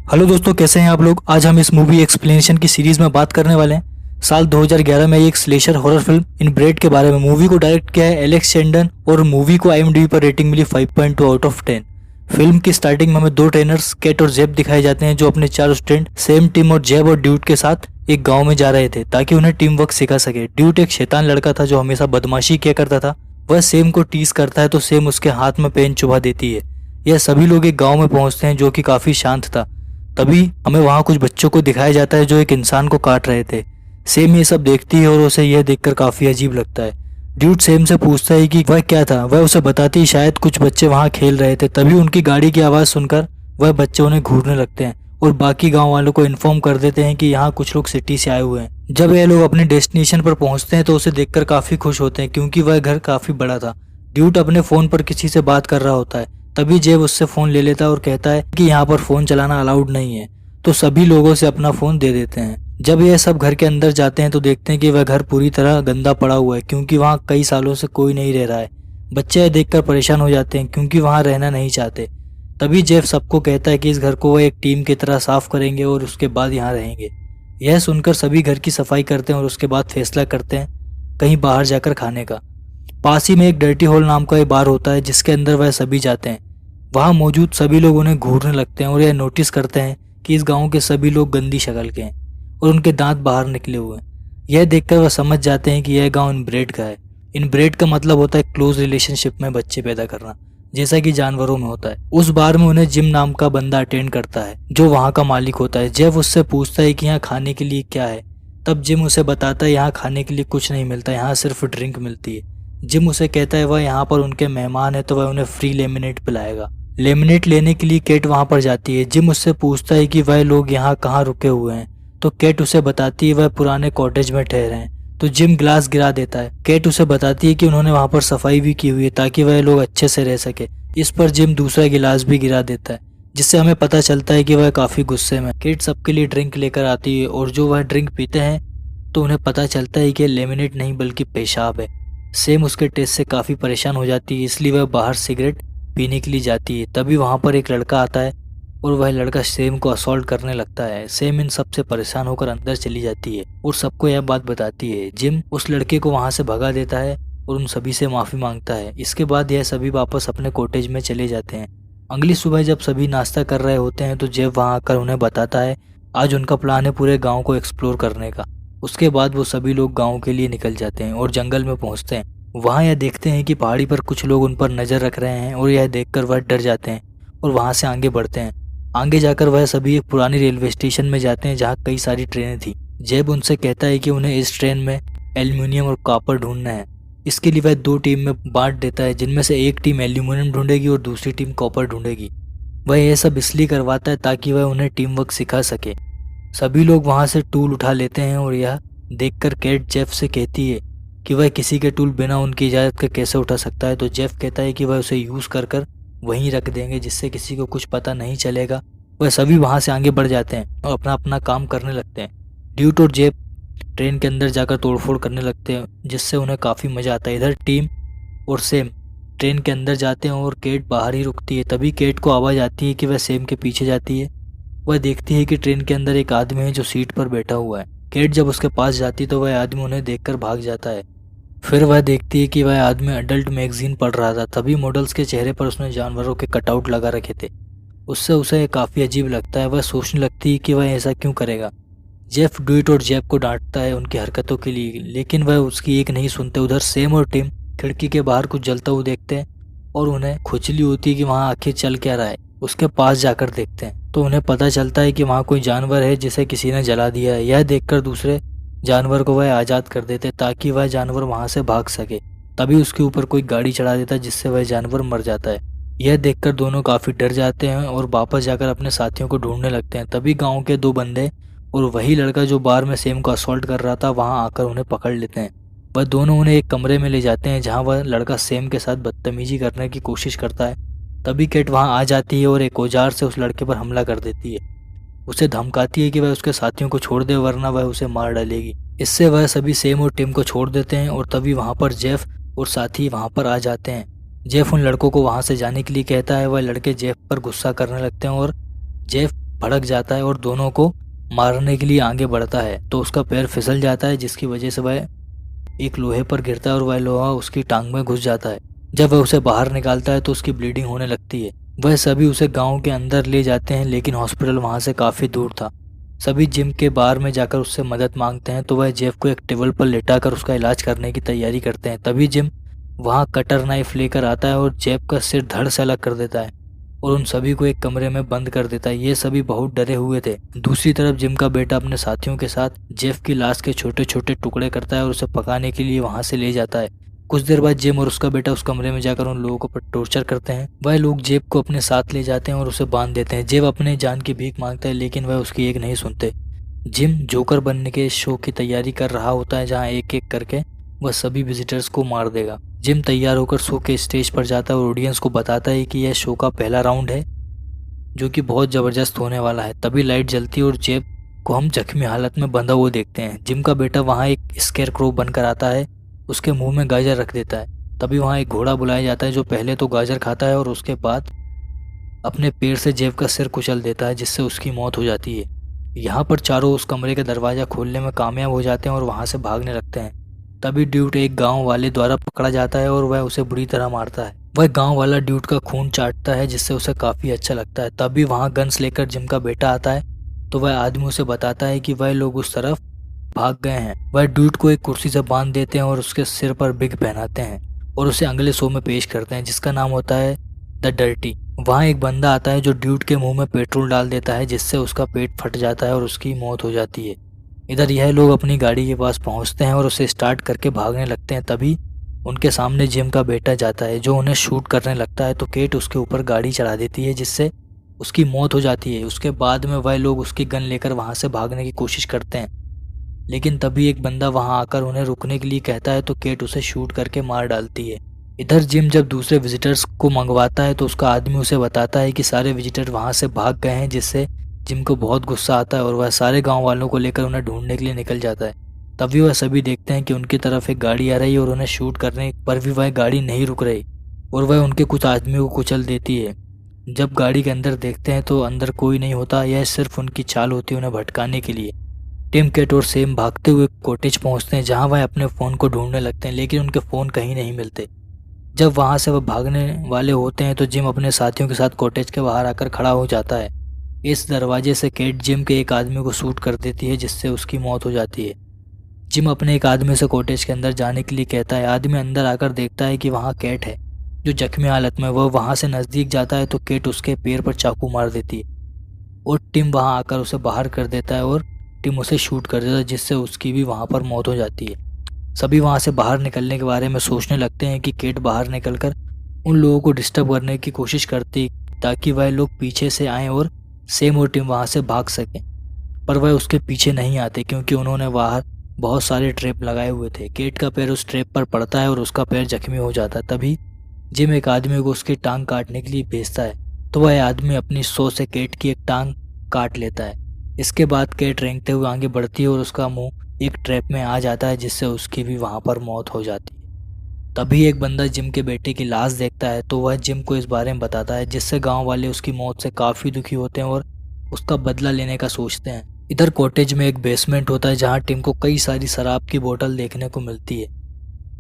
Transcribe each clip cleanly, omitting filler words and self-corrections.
Hello दोस्तों, कैसे हैं आप लोग। आज हम इस मूवी एक्सप्लेनेशन की सीरीज में बात करने वाले हैं। साल 2011 में एक slasher horror film in bread के बारे में। मूवी को डायरेक्ट किया है एलेक्स शेंडन और मूवी को IMDb पर रेटिंग मिली 5.2 आउट ऑफ 10। फिल्म की स्टार्टिंग में हमें दो ट्रेनर्स कैट और जेब दिखाए जाते हैं जो अपने चार स्टूडेंट सेम टीम और जेब और ड्यूट के साथ एक गाँव में जा रहे थे ताकि उन्हें टीम वर्क सिखा सके। ड्यूट एक शैतान लड़का था जो हमेशा बदमाशी किया करता था। वह सेम को टीज करता है तो सेम उसके हाथ में पेन चुभा देती है। यह सभी लोग एक गाँव में पहुंचते हैं जो कि काफी शांत था। तभी हमें वहां कुछ बच्चों को दिखाया जाता है जो एक इंसान को काट रहे थे। सेम ये सब देखती है और उसे यह देखकर काफी अजीब लगता है। ड्यूड सेम से पूछता है कि वह क्या था। वह उसे बताती है शायद कुछ बच्चे वहां खेल रहे थे। तभी उनकी गाड़ी की आवाज सुनकर वह बच्चे उन्हें घूरने लगते हैं और बाकी गांव वालों को इन्फॉर्म कर देते हैं कि यहाँ कुछ लोग सिटी से आए हुए हैं। जब यह लोग अपने डेस्टिनेशन पर पहुंचते हैं तो उसे देखकर काफी खुश होते हैं क्योंकि वह घर काफी बड़ा था। ड्यूड अपने फोन पर किसी से बात कर रहा होता है। तभी जेब उससे फोन ले लेता है और कहता है कि यहाँ पर फोन चलाना अलाउड नहीं है, तो सभी लोगों से अपना फोन दे देते हैं। जब यह सब घर के अंदर जाते हैं तो देखते हैं कि वह घर पूरी तरह गंदा पड़ा हुआ है क्योंकि वहाँ कई सालों से कोई नहीं रह रहा है। बच्चे यह देखकर परेशान हो जाते हैं क्योंकि वहाँ रहना नहीं चाहते। तभी जेफ सबको कहता है कि इस घर को वह एक टीम की तरह साफ करेंगे और उसके बाद यहाँ रहेंगे। यह सुनकर सभी घर की सफाई करते हैं और उसके बाद फैसला करते हैं कहीं बाहर जाकर खाने का। पास ही में एक डर्टी हॉल नाम का एक बार होता है जिसके अंदर वह सभी जाते हैं। वहाँ मौजूद सभी लोग उन्हें घूरने लगते हैं और यह नोटिस करते हैं कि इस गांव के सभी लोग गंदी शक्ल के हैं और उनके दांत बाहर निकले हुए हैं। यह देखकर वह समझ जाते हैं कि यह गांव इनब्रेड का है। इनब्रेड का मतलब होता है क्लोज रिलेशनशिप में बच्चे पैदा करना, जैसा कि जानवरों में होता है। उस बार में उन्हें जिम नाम का बंदा अटेंड करता है जो वहाँ का मालिक होता है। जेफ उससे पूछता है कि यहाँ खाने के लिए क्या है। तब जिम उसे बताता है यहाँ खाने के लिए कुछ नहीं मिलता, यहाँ सिर्फ ड्रिंक मिलती है। जिम उसे कहता है वह यहाँ पर उनके मेहमान है तो वह उन्हें फ्री लेमिनेट पिलाएगा। लेमिनेट लेने के लिए केट वहां पर जाती है। जिम उससे पूछता है कि वह लोग यहाँ कहाँ रुके हुए हैं, तो केट उसे बताती है वह पुराने कॉटेज में ठहरे हैं। तो जिम गिलास गिरा देता है। केट उसे बताती है कि उन्होंने वहां पर सफाई भी की हुई है ताकि वह लोग अच्छे से रह सके। इस पर जिम दूसरा गिलास भी गिरा देता है जिससे हमें पता चलता है कि वह काफी गुस्से में। केट सबके लिए ड्रिंक लेकर आती है और जो वह ड्रिंक पीते हैं तो उन्हें पता चलता है कि लेमिनेट नहीं बल्कि पेशाब है। सेम उसके टेस्ट से काफी परेशान हो जाती है इसलिए वह बाहर सिगरेट पीने के लिए जाती है। तभी वहां पर एक लड़का आता है और वह लड़का सेम को असॉल्ट करने लगता है। सेम इन सब से परेशान होकर अंदर चली जाती है और सबको यह बात बताती है। जिम उस लड़के को वहां से भगा देता है और उन सभी से माफी मांगता है। इसके बाद यह सभी वापस अपने कॉटेज में चले जाते हैं। अगली सुबह जब सभी नाश्ता कर रहे होते हैं तो जेब वहां आकर उन्हें बताता है आज उनका प्लान है पूरे गाँव को एक्सप्लोर करने का। उसके बाद वो सभी लोग गाँव के लिए निकल जाते हैं और जंगल में पहुंचते हैं। वहाँ यह देखते हैं कि पहाड़ी पर कुछ लोग उन पर नजर रख रहे हैं और यह देखकर वह डर जाते हैं और वहाँ से आगे बढ़ते हैं। आगे जाकर वह सभी एक पुरानी रेलवे स्टेशन में जाते हैं जहाँ कई सारी ट्रेनें थी। जेब उनसे कहता है कि उन्हें इस ट्रेन में एल्यूमिनियम और कॉपर ढूंढना है। इसके लिए वह दो टीम में बांट देता है जिनमें से एक टीम एल्यूमिनियम ढूंढेगी और दूसरी टीम कॉपर ढूंढेगी। वह यह सब इसलिए करवाता है ताकि वह उन्हें टीम वर्क सिखा सके। सभी लोग वहाँ से टूल उठा लेते हैं और यह देखकर केट जेफ से कहती है कि वह किसी के टूल बिना उनकी इजाज़त के कैसे उठा सकता है। तो जेफ कहता है कि वह उसे यूज़ कर कर वहीं रख देंगे जिससे किसी को कुछ पता नहीं चलेगा। वह सभी वहां से आगे बढ़ जाते हैं और अपना अपना काम करने लगते हैं। ड्यूट और जेफ ट्रेन के अंदर जाकर तोड़फोड़ करने लगते हैं जिससे उन्हें काफ़ी मज़ा आता है। इधर टीम और सेम ट्रेन के अंदर जाते हैं और केट बाहर ही रुकती है। तभी केट को आवाज़ आती है कि वह सेम के पीछे जाती है। वह देखती है कि ट्रेन के अंदर एक आदमी है जो सीट पर बैठा हुआ है। केट जब उसके पास जाती है तो वह आदमी उन्हें देखकर भाग जाता है। फिर वह देखती है कि वह आदमी अडल्ट मैगजीन पढ़ रहा था। तभी मॉडल्स के चेहरे पर उसने जानवरों के कटआउट लगा रखे थे। उससे उसे काफ़ी अजीब लगता है। वह सोचने लगती है कि वह ऐसा क्यों करेगा। जेफ ड्यूट और जेफ को डांटता है उनकी हरकतों के लिए, लेकिन वह उसकी एक नहीं सुनते। उधर सेम और टिम खिड़की के बाहर कुछ जलता हुआ देखते हैं और उन्हें खुजली होती है कि वहाँ आखिर चल क्या रहा है। उसके पास जाकर देखते हैं तो उन्हें पता चलता है कि वहाँ कोई जानवर है जिसे किसी ने जला दिया है। यह देखकर दूसरे जानवर को वह आज़ाद कर देते ताकि वह जानवर वहां से भाग सके। तभी उसके ऊपर कोई गाड़ी चढ़ा देता जिससे वह जानवर मर जाता है। यह देखकर दोनों काफ़ी डर जाते हैं और वापस जाकर अपने साथियों को ढूंढने लगते हैं। तभी गांव के दो बंदे और वही लड़का जो बार में सेम को असॉल्ट कर रहा था वहां आकर उन्हें पकड़ लेते हैं। वह दोनों उन्हें एक कमरे में ले जाते हैं जहाँ वह लड़का सेम के साथ बदतमीजी करने की कोशिश करता है। तभी केट वहां आ जाती है और एक औजार से उस लड़के पर हमला कर देती है। उसे धमकाती है कि वह उसके साथियों को छोड़ दे वरना वह उसे मार डालेगी। इससे वह सभी सेम और टिम को छोड़ देते हैं और तभी वहां पर जेफ और साथी वहां पर आ जाते हैं। जेफ उन लड़कों को वहां से जाने के लिए कहता है। वह लड़के जेफ पर गुस्सा करने लगते हैं और जेफ भड़क जाता है और दोनों को मारने के लिए आगे बढ़ता है, तो उसका पैर फिसल जाता है जिसकी वजह से वह एक लोहे पर गिरता है और वह लोहा उसकी टांग में घुस जाता है। जब वह उसे बाहर निकालता है तो उसकी ब्लीडिंग होने लगती है। वह सभी उसे गांव के अंदर ले जाते हैं, लेकिन हॉस्पिटल वहां से काफ़ी दूर था। सभी जिम के बार में जाकर उससे मदद मांगते हैं, तो वह जेफ को एक टेबल पर लेटाकर उसका इलाज करने की तैयारी करते हैं। तभी जिम वहां कटर नाइफ लेकर आता है और जेफ का सिर धड़ से अलग कर देता है और उन सभी को एक कमरे में बंद कर देता है। ये सभी बहुत डरे हुए थे। दूसरी तरफ जिम का बेटा अपने साथियों के साथ जेफ की लाश के छोटे छोटे टुकड़े करता है और उसे पकाने के लिए वहां से ले जाता है। कुछ देर बाद जिम और उसका बेटा उस कमरे में जाकर उन लोगों को टॉर्चर करते हैं। वह लोग जेब को अपने साथ ले जाते हैं और उसे बांध देते हैं। जेब अपने जान की भीख मांगता है, लेकिन वह उसकी एक नहीं सुनते। जिम जोकर बनने के शो की तैयारी कर रहा होता है, जहां एक एक करके वह सभी विजिटर्स को मार देगा। जिम तैयार होकर शो के स्टेज पर जाता है और ऑडियंस को बताता है कि यह शो का पहला राउंड है, जो कि बहुत ज़बरदस्त होने वाला है। तभी लाइट जलती है और जेब को हम जख्मी हालत में बंधा हुआ देखते हैं। जिम का बेटा वहाँ एक स्केयर क्रो बनकर आता है, उसके मुंह में गाजर रख देता है। तभी वहाँ एक घोड़ा बुलाया जाता है, जो पहले तो गाजर खाता है और उसके बाद अपने पैर से जेब का सिर कुचल देता है, जिससे उसकी मौत हो जाती है। यहाँ पर चारों उस कमरे का दरवाज़ा खोलने में कामयाब हो जाते हैं और वहाँ से भागने लगते हैं। तभी ड्यूट एक गांव वाले द्वारा पकड़ा जाता है और वह उसे बुरी तरह मारता है। वह गांव वाला ड्यूट का खून चाटता है, जिससे उसे काफ़ी अच्छा लगता है। तभी वहाँ गन्स लेकर जिम का बेटा आता है, तो वह आदमी उसे बताता है कि वह लोग उस तरफ भाग गए हैं। वह ड्यूट को एक कुर्सी से बांध देते हैं और उसके सिर पर बिग पहनाते हैं और उसे अगले शो में पेश करते हैं, जिसका नाम होता है द डर्टी। वहाँ एक बंदा आता है जो ड्यूट के मुंह में पेट्रोल डाल देता है, जिससे उसका पेट फट जाता है और उसकी मौत हो जाती है। इधर यह लोग अपनी गाड़ी के पास पहुंचते हैं और उसे स्टार्ट करके भागने लगते हैं। तभी उनके सामने जिम का बेटा जाता है, जो उन्हें शूट करने लगता है, तो केट उसके ऊपर गाड़ी चढ़ा देती है, जिससे उसकी मौत हो जाती है। उसके बाद में वह लोग उसकी गन लेकर वहां से भागने की कोशिश करते हैं, लेकिन तभी एक बंदा वहां आकर उन्हें रुकने के लिए कहता है, तो केट उसे शूट करके मार डालती है। इधर जिम जब दूसरे विजिटर्स को मंगवाता है, तो उसका आदमी उसे बताता है कि सारे विजिटर वहां से भाग गए हैं, जिससे जिम को बहुत गुस्सा आता है और वह सारे गांव वालों को लेकर उन्हें ढूंढने के लिए निकल जाता है। तभी वह सभी देखते हैं कि उनकी तरफ एक गाड़ी आ रही है और उन्हें शूट करने पर भी वह गाड़ी नहीं रुक रही और वह उनके कुछ आदमियों को कुचल देती है। जब गाड़ी के अंदर देखते हैं तो अंदर कोई नहीं होता, यह सिर्फ उनकी चाल होती है उन्हें भटकाने के लिए। टिम, केट और सेम भागते हुए कॉटेज पहुंचते हैं, जहां वह अपने फ़ोन को ढूंढने लगते हैं, लेकिन उनके फ़ोन कहीं नहीं मिलते। जब वहां से वह भागने वाले होते हैं तो जिम अपने साथियों के साथ कॉटेज के बाहर आकर खड़ा हो जाता है। इस दरवाजे से केट जिम के एक आदमी को शूट कर देती है, जिससे उसकी मौत हो जाती है। जिम अपने एक आदमी से कॉटेज के अंदर जाने के लिए कहता है। आदमी अंदर आकर देखता है कि वहाँ केट है, जो जख्मी हालत में। वह वहाँ से नज़दीक जाता है तो केट उसके पैर पर चाकू मार देती है और टिम वहाँ आकर उसे बाहर कर देता है और टिम उसे शूट कर देता है, जिससे उसकी भी वहाँ पर मौत हो जाती है। सभी वहाँ से बाहर निकलने के बारे में सोचने लगते हैं कि केट बाहर निकलकर उन लोगों को डिस्टर्ब करने की कोशिश करती, ताकि वह लोग पीछे से आएँ और सेम और टिम वहाँ से भाग सकें। पर वह उसके पीछे नहीं आते, क्योंकि उन्होंने बाहर बहुत सारे ट्रैप लगाए हुए थे। केट का पैर उस ट्रैप पर पड़ता है और उसका पैर जख्मी हो जाता है। तभी जिम एक आदमी को उसकी टांग काटने के लिए भेजता है, तो वह आदमी अपनी सौ से केट की एक टांग काट लेता है। इसके बाद केट रेंगते हुए आगे बढ़ती है और उसका मुंह एक ट्रैप में आ जाता है, जिससे उसकी भी वहाँ पर मौत हो जाती है। तभी एक बंदा जिम के बेटे की लाश देखता है, तो वह जिम को इस बारे में बताता है, जिससे गांव वाले उसकी मौत से काफ़ी दुखी होते हैं और उसका बदला लेने का सोचते हैं। इधर कॉटेज में एक बेसमेंट होता है, जहां टिम को कई सारी शराब की बोतल देखने को मिलती है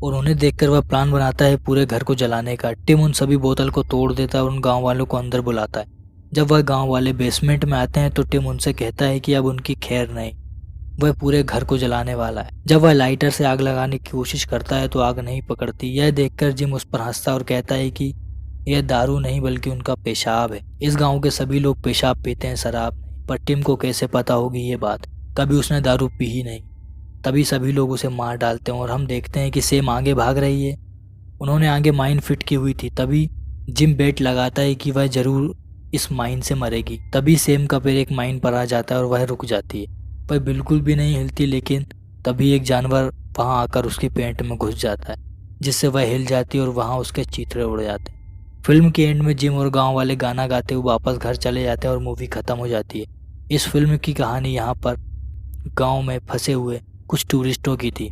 और उन्हें देखकर वह प्लान बनाता है पूरे घर को जलाने का। टिम उन सभी बोतल को तोड़ देता है और उन गांव वालों को अंदर बुलाता है। जब वह गांव वाले बेसमेंट में आते हैं तो टिम उनसे कहता है कि अब उनकी खैर नहीं, वह पूरे घर को जलाने वाला है। जब वह लाइटर से आग लगाने की कोशिश करता है तो आग नहीं पकड़ती। यह देखकर जिम उस पर हंसता और कहता है कि यह दारू नहीं बल्कि उनका पेशाब है। इस गांव के सभी लोग पेशाब पीते हैं, शराब नहीं। पर टिम को कैसे पता होगी ये बात, कभी उसने दारू पी ही नहीं। तभी सभी लोग उसे मार डालते हैं और हम देखते हैं कि सेम आगे भाग रही है। उन्होंने आगे माइन फिट की हुई थी। तभी जिम बेट लगाता है कि वह जरूर इस माइन से मरेगी। तभी सेम का पैर एक माइन पर आ जाता है और वह रुक जाती है, पर बिल्कुल भी नहीं हिलती। लेकिन तभी एक जानवर वहां आकर उसकी पेंट में घुस जाता है, जिससे वह हिल जाती है और वहां उसके चीथड़े उड़ जाते हैं। फिल्म के एंड में जिम और गांव वाले गाना गाते हुए वापस घर चले जाते हैं और मूवी खत्म हो जाती है। इस फिल्म की कहानी यहाँ पर गांव में फंसे हुए कुछ टूरिस्टों की थी,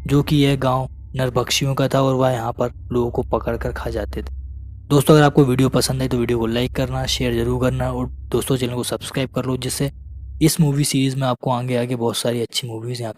जो कि यह गांव नरभक्षियों का था और वह यहाँ पर लोगों को पकड़ कर खा जाते थे। दोस्तों अगर आपको वीडियो पसंद आई तो वीडियो को लाइक करना, शेयर जरूर करना और दोस्तों चैनल को सब्सक्राइब कर लो, जिससे इस मूवी सीरीज़ में आपको आगे आगे बहुत सारी अच्छी मूवीज़ यहाँ